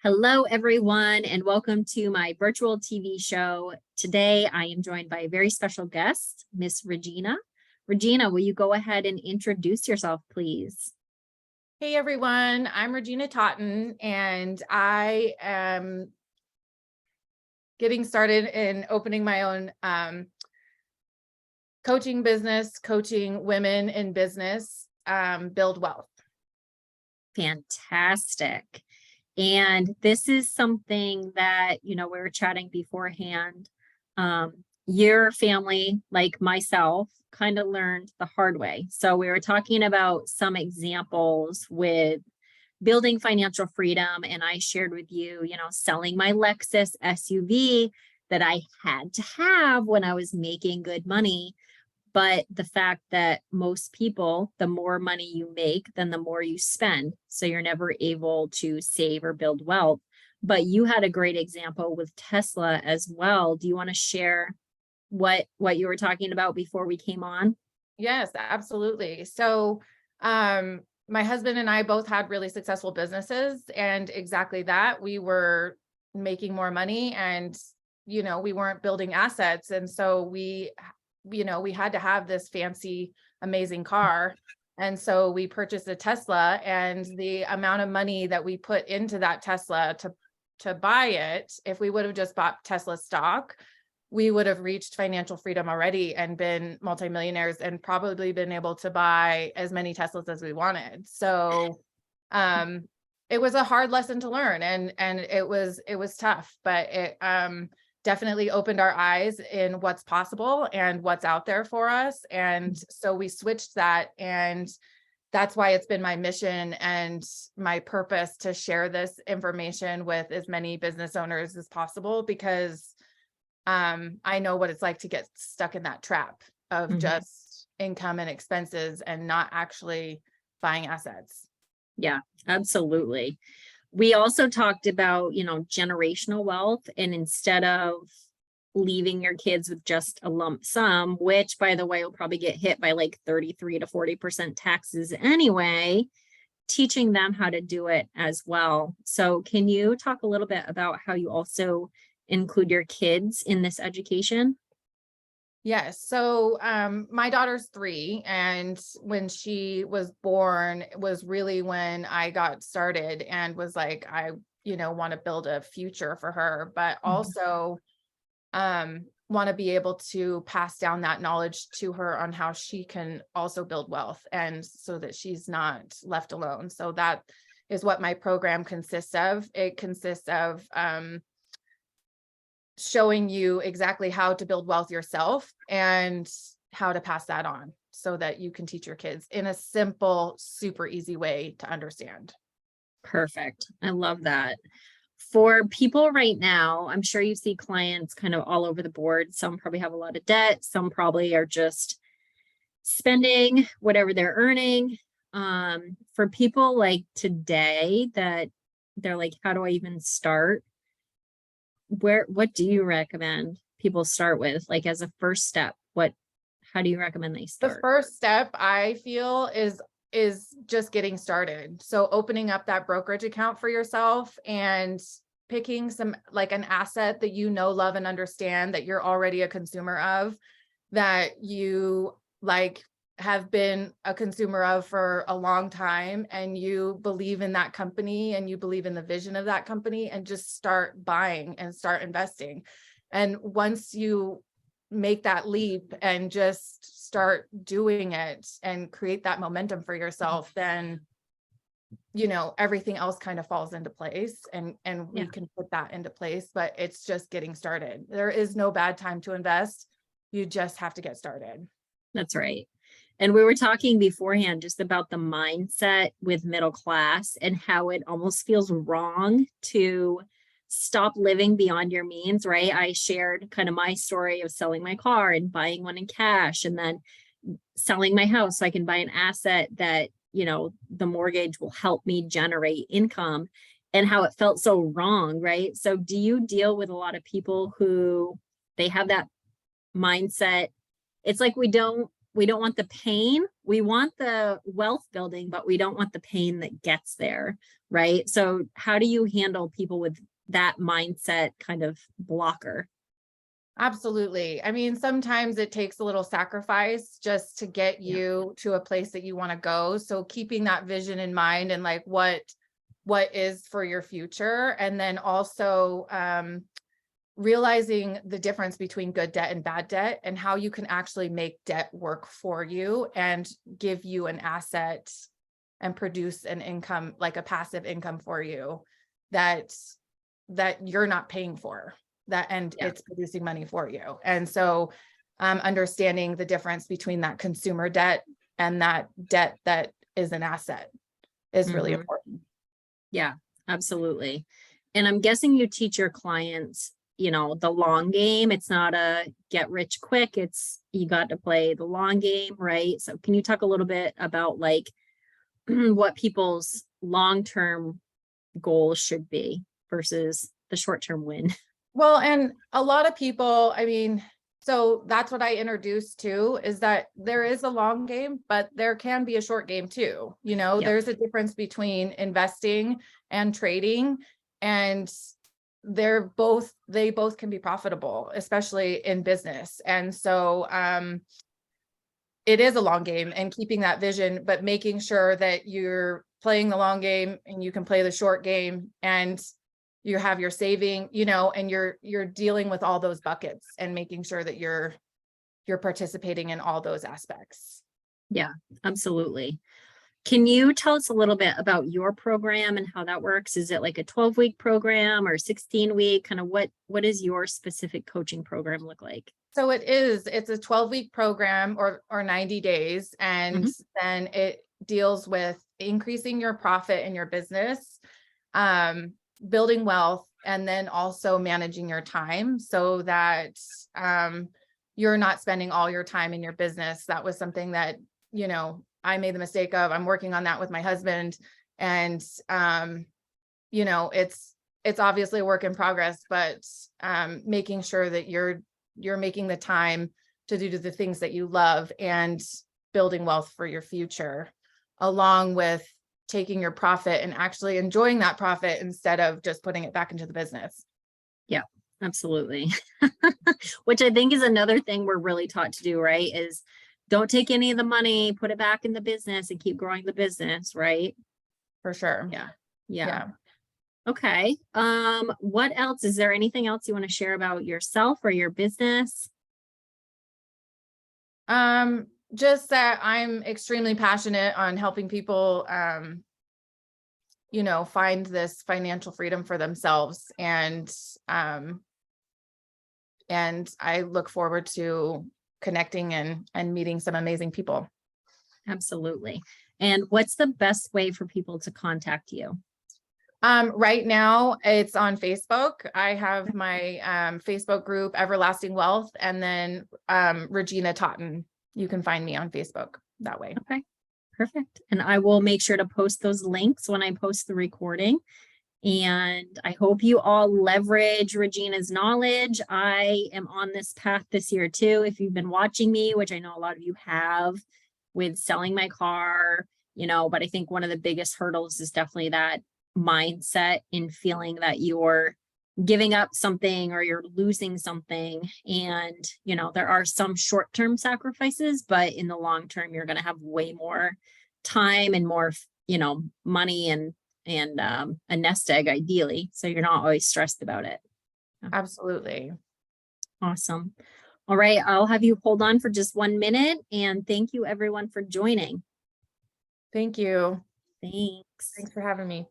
Hello, everyone, and welcome to my virtual TV show. Today, I am joined by a very special guest, Miss Regina. Regina, will you go ahead and introduce yourself, please? Hey everyone, I'm Regina Totten, and I am getting started in opening my own coaching business, coaching women in business, build wealth. Fantastic. And this is something that, we were chatting beforehand. Your family, like myself, kind of learned the hard way. So we were talking about some examples with building financial freedom. And I shared with you, selling my Lexus SUV that I had to have when I was making good money. But the fact that most people, the more money you make, then the more you spend. So you're never able to save or build wealth. But you had a great example with Tesla as well. Do you want to share what you were talking about before we came on? Yes, absolutely. So my husband and I both had really successful businesses, and exactly that. We were making more money and, we weren't building assets. And so we had to have this fancy, amazing car. And so we purchased a Tesla, and the amount of money that we put into that Tesla to buy it, if we would have just bought Tesla stock, we would have reached financial freedom already and been multimillionaires and probably been able to buy as many Teslas as we wanted. So it was a hard lesson to learn, and it was tough, but it definitely opened our eyes in what's possible and what's out there for us. And so we switched that, and that's why it's been my mission and my purpose to share this information with as many business owners as possible, because I know what it's like to get stuck in that trap of just income and expenses and not actually buying assets. Yeah, absolutely. We also talked about, generational wealth, and instead of leaving your kids with just a lump sum, which by the way, will probably get hit by like 33 to 40% taxes anyway, teaching them how to do it as well. So can you talk a little bit about how you also include your kids in this education? Yes. So my daughter's 3, and when she was born was really when I got started and was like, I, want to build a future for her, but also want to be able to pass down that knowledge to her on how she can also build wealth, and so that she's not left alone. So that is what my program consists of. It consists of showing you exactly how to build wealth yourself and how to pass that on so that you can teach your kids in a simple, super easy way to understand. Perfect. I love that. For people right now, I'm sure you see clients kind of all over the board. Some probably have a lot of debt. Some probably are just spending whatever they're earning. For people like today that they're like, how do I even start? What do you recommend people start with, like as a first step? How do you recommend they The start? first step, I feel, is just getting started. So opening up that brokerage account for yourself and picking some, like, an asset that love and understand, that you're already a consumer of, that you like have been a consumer of for a long time, and you believe in that company and you believe in the vision of that company, and just start buying and start investing. And once you make that leap and just start doing it and create that momentum for yourself, then everything else kind of falls into place, and we can put that into place. But it's just getting started. There is no bad time to invest. You just have to get started. That's right. And we were talking beforehand just about the mindset with middle class and how it almost feels wrong to stop living beyond your means, right? I shared kind of my story of selling my car and buying one in cash, and then selling my house so I can buy an asset that, the mortgage will help me generate income, and how it felt so wrong, right? So do you deal with a lot of people who they have that mindset? It's like we don't we don't want the pain. We want the wealth building, but we don't want the pain that gets there, right? So how do you handle people with that mindset kind of blocker? Absolutely. I mean, sometimes it takes a little sacrifice just to get Yeah. you to a place that you want to go. So keeping that vision in mind and like what is for your future. And then also realizing the difference between good debt and bad debt and how you can actually make debt work for you and give you an asset and produce an income, like a passive income for you that you're not paying for that, and Yeah. it's producing money for you. And so understanding the difference between that consumer debt and that debt that is an asset is really Mhm. important. Yeah, absolutely. And I'm guessing you teach your clients, the long game. It's not a get rich quick. It's you got to play the long game, right? So can you talk a little bit about like what people's long-term goals should be versus the short-term win? Well, and a lot of people, I mean, so that's what I introduced to, is that there is a long game, but there can be a short game too. Yep. There's a difference between investing and trading, and they both can be profitable, especially in business. And so it is a long game, and keeping that vision, but making sure that you're playing the long game and you can play the short game, and you have your saving, and you're dealing with all those buckets and making sure that you're participating in all those aspects. Yeah, absolutely. Can you tell us a little bit about your program and how that works? Is it like a 12-week program or 16-week? Kind of what does your specific coaching program look like? So it's a 12-week program or 90 days. And Mhm. then it deals with increasing your profit in your business, building wealth, and then also managing your time so that you're not spending all your time in your business. That was something that, I made the mistake of. I'm working on that with my husband. And it's obviously a work in progress, but making sure that you're making the time to do the things that you love and building wealth for your future, along with taking your profit and actually enjoying that profit instead of just putting it back into the business. Yeah, absolutely. Which I think is another thing we're really taught to do, right? Is don't take any of the money, put it back in the business and keep growing the business, right? For sure. Yeah. Yeah. Yeah. Okay. What else? Is there anything else you want to share about yourself or your business? Just that I'm extremely passionate on helping people, find this financial freedom for themselves. And I look forward to connecting and meeting some amazing people. Absolutely. And what's the best way for people to contact you? Right now it's on Facebook. I have my Facebook group, Everlasting Wealth, and then Regina Totten. You can find me on Facebook that way. Okay, perfect. And I will make sure to post those links when I post the recording. And I hope you all leverage Regina's knowledge. I am on this path this year too. If you've been watching me, which I know a lot of you have, with selling my car, but I think one of the biggest hurdles is definitely that mindset in feeling that you're giving up something or you're losing something. And, there are some short-term sacrifices, but in the long term, you're going to have way more time and more, money and a nest egg ideally. So you're not always stressed about it. Absolutely. Awesome. All right. I'll have you hold on for just 1 minute, and thank you everyone for joining. Thank you. Thanks. Thanks for having me.